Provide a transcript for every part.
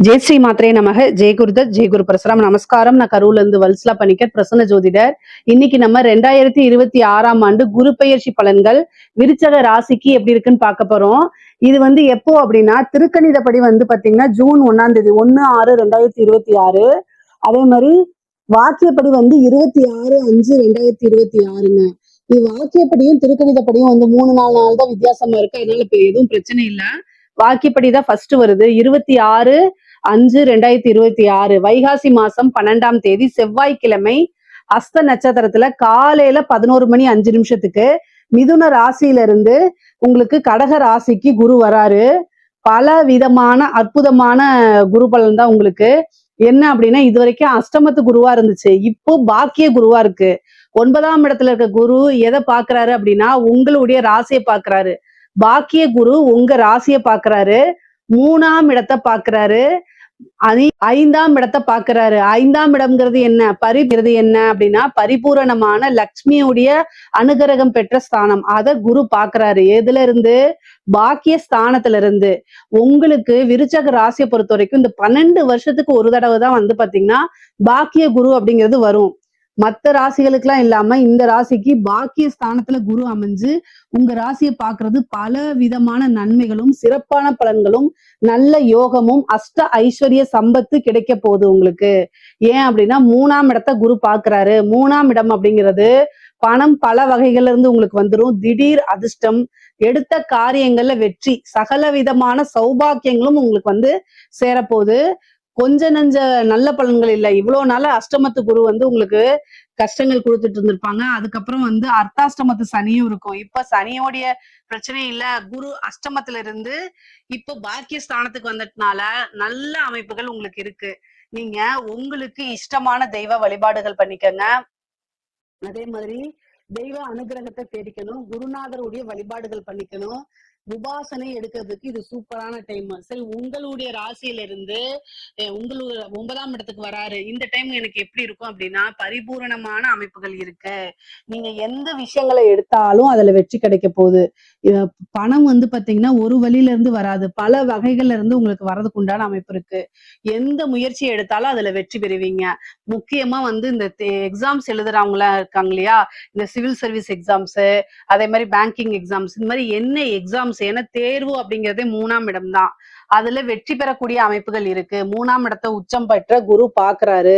ஜெய் ஸ்ரீ மாத்ரே நமக. ஜெய் குருதத், ஜெய் குரு பரசுராம். நமஸ்காரம். நான் கரூர்ல இருந்து வல்சலா பணிக்கர், பிரசன்ன ஜோதிடர். இன்னைக்கு நம்ம 2026 குரு பெயர்ச்சி பலன்கள் விருச்சக ராசிக்கு எப்படி இருக்குன்னு பார்க்க போறோம். இது எப்போ அப்படின்னா, திருக்கணிதப்படி பாத்தீங்கன்னா ஜூன் 1ஆம் தேதி 1/6/2026. அதே மாதிரி வாக்கியப்படி 26/5/2026ங்க. இது வாக்கியப்படியும் திருக்கணிதப்படியும் 3-4 நாள் தான் வித்தியாசமா இருக்கு. அதனால இப்ப எதுவும் பிரச்சனை இல்லை. வாக்கியப்படிதான் ஃபர்ஸ்ட் வருது. 26/5/2026 வைகாசி மாசம் 12ஆம் தேதி செவ்வாய்க்கிழமை அஸ்த நட்சத்திரத்துல காலையில 11:05 மிதுன ராசியில இருந்து உங்களுக்கு கடக ராசிக்கு குரு வராரு. பல விதமான அற்புதமான குரு பலன் தான் உங்களுக்கு. என்ன அப்படின்னா, இது வரைக்கும் அஷ்டமத்து குருவா இருந்துச்சு, இப்போ பாக்கிய குருவா இருக்கு. 9ஆம் இடத்துல இருக்க குரு எதை பாக்குறாரு அப்படின்னா, உங்களுடைய ராசியை பாக்குறாரு. பாக்கிய குரு உங்க ராசியை பாக்குறாரு. 3ஆம் இடத்தை பாக்குறாரு. 5ஆம் இடத்தை பாக்குறாரு. 5ஆம் இடம்ங்கிறது என்ன என்ன அப்படின்னா, பரிபூரணமான லக்ஷ்மியுடைய அனுகிரகம் பெற்ற ஸ்தானம். அத குரு பாக்குறாரு. எதுல இருந்து? பாக்கிய ஸ்தானத்துல இருந்து. உங்களுக்கு விருச்சக ராசியை பொறுத்த வரைக்கும் இந்த 12 வருஷத்துக்கு ஒரு தடவை தான் பாத்தீங்கன்னா பாக்கிய குரு அப்படிங்கிறது வரும். மற்ற ராசிகளுக்கெல்லாம் இல்லாம இந்த ராசிக்கு பாக்கிய ஸ்தானத்துல குரு அமைஞ்சு உங்க ராசியை பாக்குறது பல விதமான நன்மைகளும் சிறப்பான பலன்களும் நல்ல யோகமும் அஷ்ட ஐஸ்வர்ய சம்பத்து கிடைக்க போகுது உங்களுக்கு. ஏன் அப்படின்னா, 3ஆம் இடத்தை குரு பாக்குறாரு. 3ஆம் இடம் அப்படிங்கிறது பணம் பல வகைகள்ல இருந்து உங்களுக்கு வந்துடும். திடீர் அதிர்ஷ்டம், எடுத்த காரியங்கள்ல வெற்றி, சகல விதமான சௌபாக்கியங்களும் உங்களுக்கு சேரப்போகுது. கொஞ்ச நஞ்ச நல்ல பலன்கள் இல்லை. இவ்வளவு நாள அஷ்டமத்து குரு உங்களுக்கு கஷ்டங்கள் கொடுத்துட்டு இருந்திருப்பாங்க. அதுக்கப்புறம் அர்த்தாஷ்டமத்து சனியும் இருக்கும். இப்ப சனியோடைய பிரச்சனை இல்ல, குரு அஷ்டமத்துல இருந்து இப்போ பாக்கிய ஸ்தானத்துக்கு வந்ததுனால நல்ல அமைப்புகள் உங்களுக்கு இருக்கு. நீங்க உங்களுக்கு இஷ்டமான தெய்வ வழிபாடுகள் பண்ணிக்கங்க. அதே மாதிரி தெய்வ அனுகிரகத்தை தேடிக்கணும். குருநாதருடைய வழிபாடுகள் பண்ணிக்கணும். உபாசனை எடுக்கிறதுக்கு இது சூப்பரான டைம். சரி, உங்களுடைய ராசியில இருந்து உங்களுடைய 9ஆம் இடத்துக்கு வராரு. இந்த டைம் எனக்கு எப்படி இருக்கும் அப்படின்னா, பரிபூரணமான அமைப்புகள் இருக்கு. நீங்க எந்த விஷயங்களை எடுத்தாலும் அதுல வெற்றி கிடைக்க போகுது. பணம் பாத்தீங்கன்னா ஒரு வழியில இருந்து வராது, பல வகைகள்ல இருந்து உங்களுக்கு வர்றதுக்கு உண்டான அமைப்பு இருக்கு. எந்த முயற்சியை எடுத்தாலும் அதுல வெற்றி பெறுவீங்க. முக்கியமா இந்த எக்ஸாம்ஸ் எழுதுறவங்களா இருக்காங்க இல்லையா, இந்த சிவில் சர்வீஸ் எக்ஸாம்ஸ், அதே மாதிரி பேங்கிங் எக்ஸாம்ஸ், இந்த மாதிரி என்ன எக்ஸாம்ஸ், ஏன்னா தேர்வு அப்படிங்கிறதே 3ஆம் இடம் தான். அதுல வெற்றி பெறக்கூடிய அமைப்புகள் இருக்கு. 3ஆம் இடத்தை உச்சம் பெற்ற குரு பாக்குறாரு.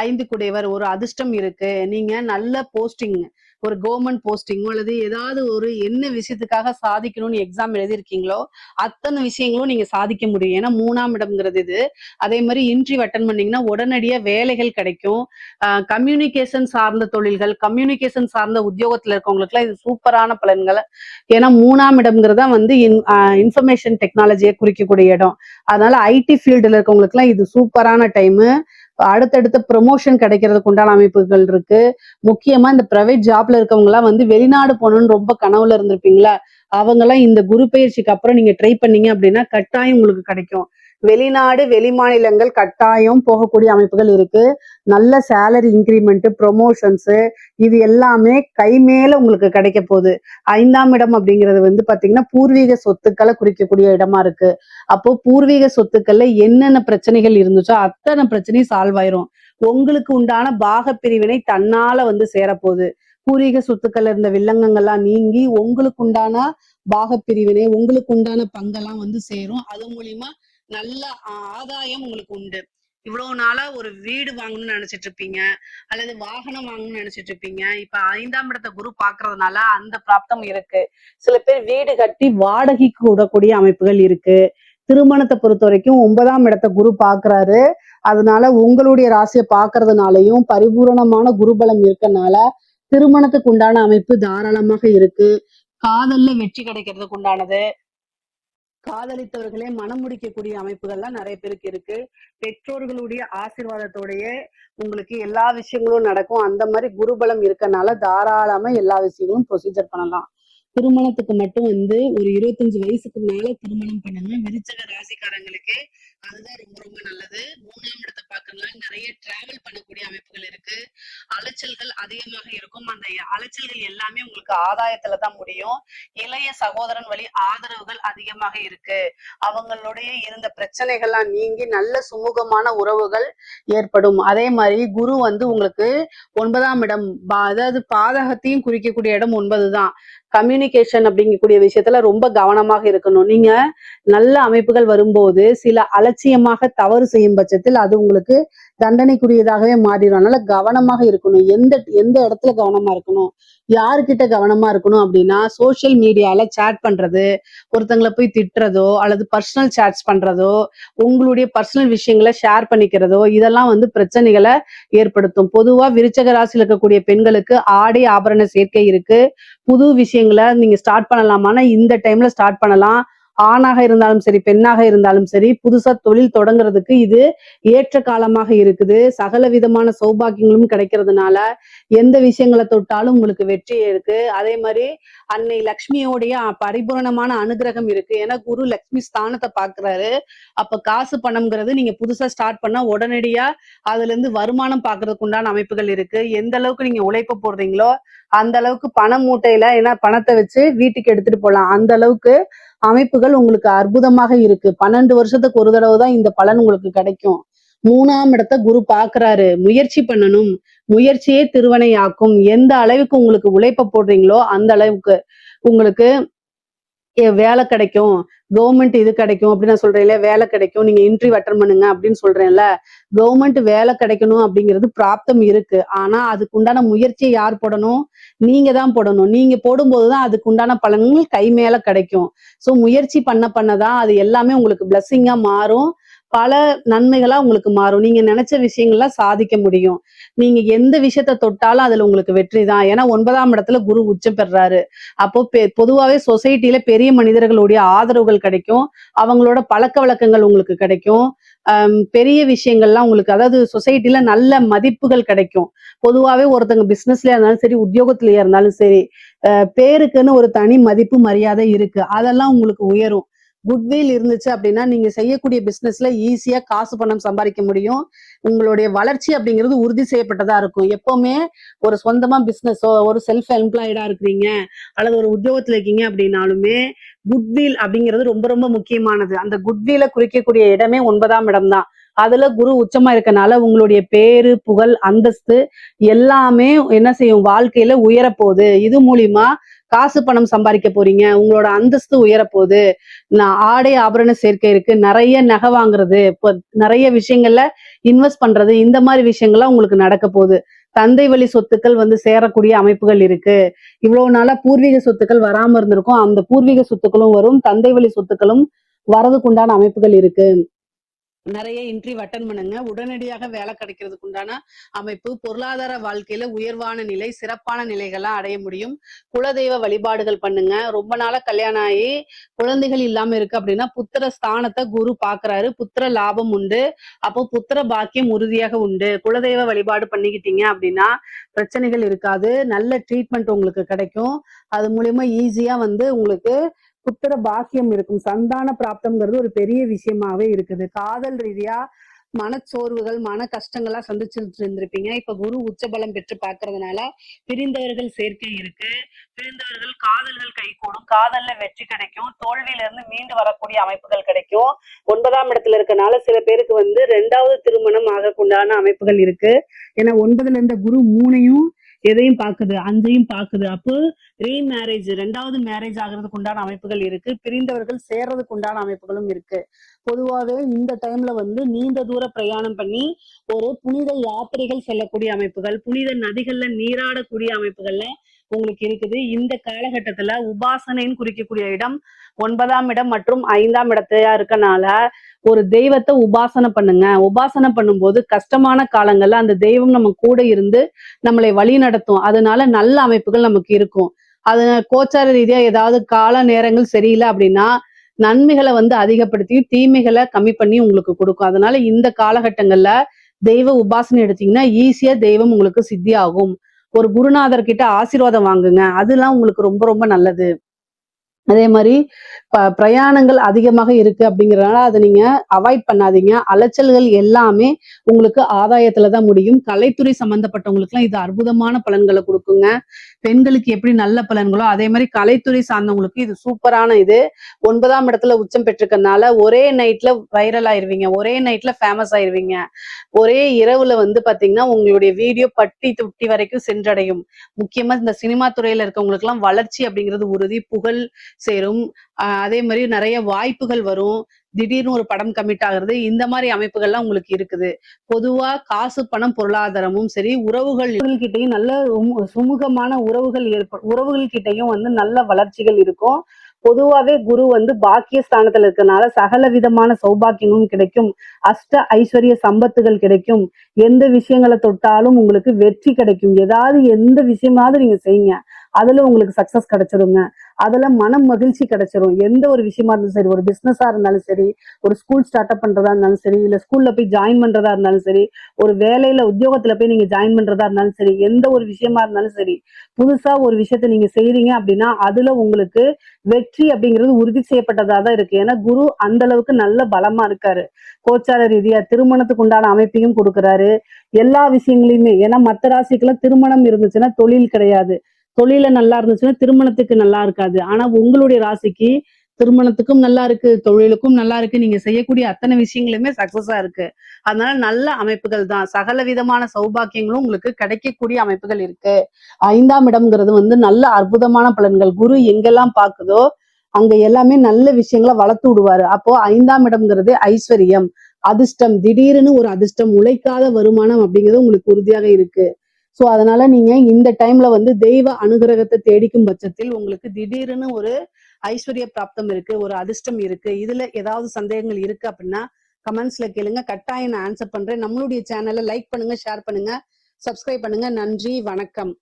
5 குடையவர், ஒரு அதிர்ஷ்டம் இருக்கு. நீங்க நல்ல போஸ்டிங், ஒரு கவர்மெண்ட் போஸ்டிங்கோ அல்லது ஏதாவது ஒரு என்ன விஷயத்துக்காக சாதிக்கணும்னு எக்ஸாம் எழுதியிருக்கீங்களோ அத்தனை விஷயங்களும் நீங்க சாதிக்க முடியும். ஏன்னா 3ஆம் இடம்ங்கிறது இது. அதே மாதிரி இன்டர்வியூ அட்டன் பண்ணீங்கன்னா உடனடியா வேலைகள் கிடைக்கும். கம்யூனிகேஷன் சார்ந்த தொழில்கள், கம்யூனிகேஷன் சார்ந்த உத்தியோகத்துல இருக்கவங்களுக்கு எல்லாம் இது சூப்பரான பலன்கள். ஏன்னா 3ஆம் இடம்ங்கிறதா இன்ஃபர்மேஷன் டெக்னாலஜியை குறிக்கக்கூடிய இடம். அதனால ஐடி ஃபீல்டுல இருக்கவங்களுக்கு எல்லாம் இது சூப்பரான டைமு. அடுத்தடுத்த ப்ரொமோஷன் கிடைக்கிறதுக்கு உண்டான அமைப்புகள் இருக்கு. முக்கியமா இந்த பிரைவேட் ஜாப்ல இருக்கவங்க எல்லாம் வெளிநாடு போகணும்னு ரொம்ப கனவுல இருந்திருப்பீங்களா, அவங்க எல்லாம் இந்த குரு பயிற்சிக்கு அப்புறம் நீங்க ட்ரை பண்ணீங்க அப்படின்னா கட்டாயம் உங்களுக்கு கிடைக்கும். வெளிநாடு வெளி மாநிலங்கள் கட்டாயம் போகக்கூடிய அமைப்புகள் இருக்கு. நல்ல சேலரி இன்கிரிமெண்ட், ப்ரொமோஷன்ஸ், இது எல்லாமே கை மேல உங்களுக்கு கிடைக்க போகுது. 5ஆம் இடம் அப்படிங்கிறது பாத்தீங்கன்னா பூர்வீக சொத்துக்களை குறிக்கக்கூடிய இடமா இருக்கு. அப்போ பூர்வீக சொத்துக்கள்ல என்னென்ன பிரச்சனைகள் இருந்துச்சோ அத்தனை பிரச்சனையும் சால்வ் ஆயிரும். உங்களுக்கு உண்டான பாக பிரிவினை தன்னால சேரப்போகுது. பூர்வீக சொத்துக்கள் இருந்த வில்லங்கங்கள்லாம் நீங்கி உங்களுக்கு உண்டான பாக பிரிவினை, உங்களுக்கு உண்டான பங்கெல்லாம் சேரும். அது மூலியமா நல்ல ஆதாயம் உங்களுக்கு உண்டு. இவ்வளவு நாளா ஒரு வீடு வாங்கணும்னு நினைச்சிட்டு இருப்பீங்க, அல்லது வாகனம் வாங்கணும்னு நினைச்சிட்டு இருப்பீங்க. இப்ப 5ஆம் இடத்தை குரு பாக்குறதுனால அந்த பிராப்தம் இருக்கு. சில பேர் வீடு கட்டி வாடகைக்கு விடக்கூடிய அமைப்புகள் இருக்கு. திருமணத்தை பொறுத்த வரைக்கும் 9ஆம் இடத்தை குரு பாக்குறாரு. அதனால உங்களுடைய ராசியை பாக்குறதுனாலையும் பரிபூரணமான குருபலம் இருக்கனால திருமணத்துக்கு உண்டான அமைப்பு தாராளமாக இருக்கு. காதல்ல வெற்றி கிடைக்கிறதுக்கு உண்டானது, காதலித்தவர்களே மனம் முடிக்கக்கூடிய அமைப்புகள்லாம் நிறைய பேருக்கு இருக்கு. பெற்றோர்களுடைய ஆசீர்வாதத்தோடைய உங்களுக்கு எல்லா விஷயங்களும் நடக்கும். அந்த மாதிரி குருபலம் இருக்கனால தாராளமா எல்லா விஷயங்களும் ப்ரொசீஜர் பண்ணலாம். திருமணத்துக்கு மட்டும் ஒரு 25 வயசுக்கு மேல திருமணம் பண்ணுங்க. விருச்சக ராசிக்காரங்களுக்கு அதுதான் ரொம்ப ரொம்ப நல்லது. 3ஆம் இடத்தை பார்க்கறதுனால நிறைய டிராவல் பண்ணக்கூடிய அமைப்புகள் இருக்கு. அலைச்சல்கள் அதிகமாக இருக்கும். அந்த அலைச்சல்கள் எல்லாமே உங்களுக்கு ஆதாயத்துல தான் முடியும். இளைய சகோதரன் வழி ஆதரவுகள் அதிகமாக இருக்கு. அவங்களுடைய இருந்த பிரச்சனைகள்லாம் நீங்கி நல்ல சுமூகமான உறவுகள் ஏற்படும். அதே மாதிரி குரு வந்து உங்களுக்கு 9ஆம் இடம், அதாவது பாதகத்தையும் குறிக்கக்கூடிய இடம் 9 தான். கம்யூனிகேஷன் அப்படிங்கக்கூடிய விஷயத்துல ரொம்ப கவனமாக இருக்கணும். நீங்க நல்ல அமைப்புகள் வரும்போது சில அலட்சியமாக தவறு செய்யும் பட்சத்தில் அது உங்களுக்கு தண்டனைக்குரியதாகவே மாறிடும். அதனால கவனமாக இருக்கணும். எந்த எந்த இடத்துல கவனமா இருக்கணும், யாருக்கிட்ட கவனமா இருக்கணும் அப்படின்னா, சோசியல் மீடியால சேட் பண்றது, ஒருத்தங்களை போய் திட்டுறதோ அல்லது பர்சனல் சேட்ஸ் பண்றதோ, உங்களுடைய பர்சனல் விஷயங்களை ஷேர் பண்ணிக்கிறதோ, இதெல்லாம் வந்து பிரச்சனைகளை ஏற்படுத்தும். பொதுவா விருச்சக ராசியில் இருக்கக்கூடிய பெண்களுக்கு ஆடை ஆபரண சேர்க்கை இருக்கு. புது விஷயங்களை நீங்க ஸ்டார்ட் பண்ணலாமான்னா இந்த டைம்ல ஸ்டார்ட் பண்ணலாம். ஆணாக இருந்தாலும் சரி, பெண்ணாக இருந்தாலும் சரி, புதுசா தொழில் தொடங்குறதுக்கு இது ஏற்ற காலமாக இருக்குது. சகல விதமான சௌபாக்கியங்களும் கிடைக்கிறதுனால எந்த விஷயங்களை தொட்டாலும் உங்களுக்கு வெற்றி இருக்கு. அதே மாதிரி அன்னை லக்ஷ்மியோடைய பரிபூரணமான அனுகிரகம் இருக்கு. ஏன்னா குரு லக்ஷ்மி ஸ்தானத்தை பாக்குறாரு. அப்ப காசு பணம்ங்கிறது நீங்க புதுசா ஸ்டார்ட் பண்ணா உடனடியா அதுல இருந்து வருமானம் பாக்குறதுக்கு உண்டான அமைப்புகள் இருக்கு. எந்த அளவுக்கு நீங்க உழைப்ப போடுறீங்களோ அந்த அளவுக்கு பண மூட்டையில ஏன்னா பணத்தை வச்சு வீட்டுக்கு எடுத்துட்டு போலாம். அந்த அளவுக்கு அமைப்புகள் உங்களுக்கு அற்புதமாக இருக்கு. 12 வருஷத்துக்கு ஒரு தடவை தான் இந்த பலன் உங்களுக்கு கிடைக்கும். 3ஆம் இடத்தை குரு பாக்குறாரு. முயற்சி பண்ணணும். முயற்சியே திருவனையாக்கும். எந்த அளவுக்கு உங்களுக்கு உழைப்ப போடுறீங்களோ அந்த அளவுக்கு உங்களுக்கு வேலை கிடைக்கும். கவர்மெண்ட் இது கிடைக்கும் அப்படின்னு நான் சொல்றேன் இல்ல, வேலை கிடைக்கும். நீங்க இன்டர்வியூ அட்டன் பண்ணுங்க அப்படின்னு சொல்றேன்ல. கவர்மெண்ட் வேலை கிடைக்கணும் அப்படிங்கிறது பிராப்தம் இருக்கு. ஆனா அதுக்கு உண்டான முயற்சியை யார் போடணும்? நீங்க தான் போடணும். நீங்க போடும்போதுதான் அதுக்கு உண்டான பலன்கள் கை மேல கிடைக்கும். சோ முயற்சி பண்ணதான் அது எல்லாமே உங்களுக்கு பிளஸ்ஸிங்கா மாறும். பல நன்மைகளா உங்களுக்கு மாறும். நீங்க நினைச்ச விஷயங்கள்லாம் சாதிக்க முடியும். நீங்க எந்த விஷயத்த தொட்டாலும் அதுல உங்களுக்கு வெற்றி தான். ஏன்னா 9ஆம் இடத்துல குரு உச்சம் பெறாரு. அப்போ பொதுவாவே சொசைட்டில பெரிய மனிதர்களுடைய ஆதரவுகள் கிடைக்கும். அவங்களோட பழக்க வழக்கங்கள் உங்களுக்கு கிடைக்கும். பெரிய விஷயங்கள்லாம் உங்களுக்கு அதாவது சொசைட்டில நல்ல மதிப்புகள் கிடைக்கும். பொதுவாவே ஒருத்தங்க பிசினஸ்லயா இருந்தாலும் சரி, உத்தியோகத்திலயா இருந்தாலும் சரி, பேருக்குன்னு ஒரு தனி மதிப்பு மரியாதை இருக்கு. அதெல்லாம் உங்களுக்கு உயரும். குட்வில் இருந்துச்சு அப்படின்னா நீங்க செய்யக்கூடிய பிசினஸ்ல ஈஸியா காசு பணம் சம்பாதிக்க முடியும். உங்களுடைய வளர்ச்சி அப்படிங்கிறது உறுதி செய்யப்பட்டதா இருக்கும். எப்பவுமே ஒரு சொந்தமா பிசினஸோ ஒரு செல்ஃப் எம்ப்ளாய்டா இருக்கிறீங்க அல்லது ஒரு உத்தியோகத்துல இருக்கீங்க அப்படின்னாலுமே குட்வில் அப்படிங்கிறது ரொம்ப ரொம்ப முக்கியமானது. அந்த குட்வில குறிக்கக்கூடிய இடமே 9ஆம் இடம் தான். அதுல குரு உச்சமா இருக்கனால உங்களுடைய பேரு, புகழ், அந்தஸ்து எல்லாமே என்ன செய்யும்? வாழ்க்கையில உயரப்போகுது. இது மூலியமா காசு பணம் சம்பாதிக்க போறீங்க. உங்களோட அந்தஸ்து உயரப்போகுது. ஆடை ஆபரண சேர்க்கை இருக்கு. நிறைய நகை வாங்குறது, இப்போ நிறைய விஷயங்கள்ல இன்வெஸ்ட் பண்றது, இந்த மாதிரி விஷயங்கள்லாம் உங்களுக்கு நடக்க போகுது. தந்தை வழி சொத்துக்கள் வந்து சேரக்கூடிய அமைப்புகள் இருக்கு. இவ்வளவு நாளா பூர்வீக சொத்துக்கள் வராம இருந்திருக்கும். அந்த பூர்வீக சொத்துக்களும் வரும். தந்தை வழி சொத்துக்களும் வரதுக்கு உண்டான அமைப்புகள் இருக்கு. நிறைய இன்டர்வியூ அட்டன் பண்ணுங்க. உடனடியாக வேலை கிடைக்கிறதுக்கு உண்டான அமைப்பு. பொருளாதார வாழ்க்கையில உயர்வான நிலை, சிறப்பான நிலைகள்லாம் அடைய முடியும். குலதெய்வ வழிபாடுகள் பண்ணுங்க. ரொம்ப நாளா கல்யாணம் ஆகி குழந்தைகள் இல்லாம இருக்கு அப்படின்னா புத்திர ஸ்தானத்தை குரு பாக்குறாரு. புத்திர லாபம் உண்டு. அப்போ புத்திர பாக்கியம் உறுதியாக உண்டு. குலதெய்வ வழிபாடு பண்ணிக்கிட்டீங்க அப்படின்னா பிரச்சனைகள் இருக்காது. நல்ல ட்ரீட்மெண்ட் உங்களுக்கு கிடைக்கும். அது மூலியமா ஈஸியா வந்து உங்களுக்கு புத்திர பாக்கியம் இருக்கும். சந்தான பிராப்தம்ங்கிறது ஒரு பெரிய விஷயமாவே இருக்குது. காதல் ரீதியா மனச்சோர்வுகள், மன கஷ்டங்கள்லாம் சந்திச்சுட்டு இருந்திருப்பீங்க. இப்ப குரு உச்சபலம் பெற்று பாக்குறதுனால பிரிந்தவர்கள் சேர்க்கை இருக்கு. பிரிந்தவர்கள் காதல்கள் கைகூடும். காதல்ல வெற்றி கிடைக்கும். தோல்வியில இருந்து மீண்டு வரக்கூடிய அமைப்புகள் கிடைக்கும். 9ஆம் இடத்துல இருக்கனால சில பேருக்கு வந்து 2வது திருமணம் ஆகக்குண்டான அமைப்புகள் இருக்கு. ஏன்னா 9ல இருந்த குரு 3ஐயும் எதையும் பாக்குது, 5ஐயும் பாக்குது. அப்போ ரீமேரேஜ் 2வது மேரேஜ் ஆகிறதுக்கு உண்டான அமைப்புகள் இருக்கு. பிரிந்தவர்கள் சேர்றதுக்கு உண்டான அமைப்புகளும் இருக்கு. பொதுவாவே இந்த டைம்ல வந்து நீண்ட தூர பிரயாணம் பண்ணி ஒரு புனித யாத்திரைகள் செல்லக்கூடிய அமைப்புகள், புனித நதிகள்ல நீராடக்கூடிய அமைப்புகள்ல உங்களுக்கு இருக்குது. இந்த காலகட்டத்துல உபாசனைன்னு குறிக்கக்கூடிய இடம் 9ஆம் இடம் மற்றும் 5ஆம் இடத்தையா இருக்கனால ஒரு தெய்வத்தை உபாசனை பண்ணுங்க. உபாசனை பண்ணும்போது கஷ்டமான காலங்கள்ல அந்த தெய்வம் நம்ம கூட இருந்து நம்மளை வழி நடத்தும். அதனால நல்ல அமைப்புகள் நமக்கு இருக்கும். அது கோச்சார ரீதியா ஏதாவது கால நேரங்கள் சரியில்லை அப்படின்னா நன்மைகளை வந்து அதிகப்படுத்தி தீமைகளை கம்மி பண்ணி உங்களுக்கு கொடுக்கும். அதனால இந்த காலகட்டங்கள்ல தெய்வ உபாசனை எடுத்தீங்கன்னா ஈஸியா தெய்வம் உங்களுக்கு சித்தி ஆகும். ஒரு குருநாதர் கிட்ட ஆசீர்வாதம் வாங்குங்க. அதெல்லாம் உங்களுக்கு ரொம்ப ரொம்ப நல்லது. அதே மாதிரி பிரயாணங்கள் அதிகமாக இருக்கு அப்படிங்கறதுனால அதை நீங்க அவாய்ட் பண்ணாதீங்க. அலைச்சல்கள் எல்லாமே உங்களுக்கு ஆதாயத்துல தான் முடியும். கலைத்துறை சம்பந்தப்பட்டவங்களுக்கு எல்லாம் இது அற்புதமான பலன்களை கொடுக்குங்க. பெண்களுக்கு எப்படி நல்ல பலன்களோ அதே மாதிரி கலைத்துறை சார்ந்தவங்களுக்கு இது சூப்பரான இது. 9ஆம் இடத்துல உச்சம் பெற்றிருக்கனால ஒரே நைட்ல வைரல் ஆயிருவீங்க, ஒரே நைட்ல ஃபேமஸ் ஆயிருவீங்க. ஒரே இரவுல வந்து பாத்தீங்கன்னா உங்களுடைய வீடியோ பட்டி தொட்டி வரைக்கும் சென்றடையும். முக்கியமா இந்த சினிமா துறையில இருக்கவங்களுக்கு எல்லாம் வளர்ச்சி அப்படிங்கிறது உறுதி, புகழ் சேரும். அதே மாதிரி நிறைய வாய்ப்புகள் வரும். திடீர்னு ஒரு படம் கமிட் ஆகுறது, இந்த மாதிரி அமைப்புகள்லாம் உங்களுக்கு இருக்குது. பொதுவா காசு, பணம், பொருளாதாரமும் சரி, உறவுகள் கிட்டையும் நல்ல சுமூகமான உறவுகள் கிட்டையும் வந்து நல்ல வளர்ச்சிகள் இருக்கும். பொதுவாவே குரு வந்து பாக்கியஸ்தானத்துல இருக்கனால சகல விதமான சௌபாக்கியமும் கிடைக்கும். அஷ்ட ஐஸ்வர்ய சம்பத்துகள் கிடைக்கும். எந்த விஷயங்களை தொட்டாலும் உங்களுக்கு வெற்றி கிடைக்கும். ஏதாவது எந்த விஷயமாவது நீங்க செய்யுங்க, அதுல உங்களுக்கு சக்சஸ் கிடைச்சிருங்க. அதுல மனம் மகிழ்ச்சி கிடைச்சிரும். எந்த ஒரு விஷயமா இருந்தாலும் சரி, ஒரு பிசினஸா இருந்தாலும் சரி, ஒரு ஸ்கூல் ஸ்டார்ட் அப் பண்றதா இருந்தாலும் சரி, இல்ல ஸ்கூல்ல போய் ஜாயின் பண்றதா இருந்தாலும் சரி, ஒரு வேலையில உத்தியோகத்துல போய் நீங்க ஜாயின் பண்றதா இருந்தாலும் சரி, எந்த ஒரு விஷயமா இருந்தாலும் சரி, புதுசா ஒரு விஷயத்த நீங்க செய்றீங்க அப்படின்னா அதுல உங்களுக்கு வெற்றி அப்படிங்கிறது உறுதி செய்யப்பட்டதா தான் இருக்கு. ஏன்னா குரு அந்த அளவுக்கு நல்ல பலமா இருக்காரு. கோச்சார ரீதியா திருமணத்துக்கு உண்டான அமைப்பையும் கொடுக்குறாரு. எல்லா விஷயங்களையுமே, ஏன்னா மத்த ராசிக்கெல்லாம் திருமணம் இருந்துச்சுன்னா தொழில் கிடையாது, தொழில நல்லா இருந்துச்சுன்னா திருமணத்துக்கு நல்லா இருக்காது. ஆனா உங்களுடைய ராசிக்கு திருமணத்துக்கும் நல்லா இருக்கு, தொழிலுக்கும் நல்லா இருக்கு, நீங்க செய்யக்கூடிய அத்தனை விஷயங்களுமே சக்சஸா இருக்கு. அதனால நல்ல அமைப்புகள் தான். சகல விதமான சௌபாக்கியங்களும் உங்களுக்கு கிடைக்கக்கூடிய அமைப்புகள் இருக்கு. 5ஆம் இடம்ங்கிறது வந்து நல்ல அற்புதமான பலன்கள். குரு எங்கெல்லாம் பாக்குதோ அங்க எல்லாமே நல்ல விஷயங்களை வளர்த்து விடுவாரு. அப்போ 5ஆம் இடம்ங்கிறது ஐஸ்வர்யம், அதிர்ஷ்டம், திடீர்னு ஒரு அதிர்ஷ்டம், உழைக்காத வருமானம் அப்படிங்கிறது உங்களுக்கு உறுதியாக இருக்கு. சோ அதனால நீங்க இந்த டைம்ல வந்து தெய்வ அனுகிரகத்தை தேடிக்கும் பட்சத்தில் உங்களுக்கு திடீர்னு ஒரு ஐஸ்வர்ய பிராப்தம் இருக்கு, ஒரு அதிர்ஷ்டம் இருக்கு. இதுல ஏதாவது சந்தேகங்கள் இருக்கு அப்படின்னா கமெண்ட்ஸ்ல கேளுங்க, கட்டாயம் நான் ஆன்சர் பண்றேன். நம்மளுடைய சேனலை லைக் பண்ணுங்க, ஷேர் பண்ணுங்க, சப்ஸ்கிரைப் பண்ணுங்க. நன்றி, வணக்கம்.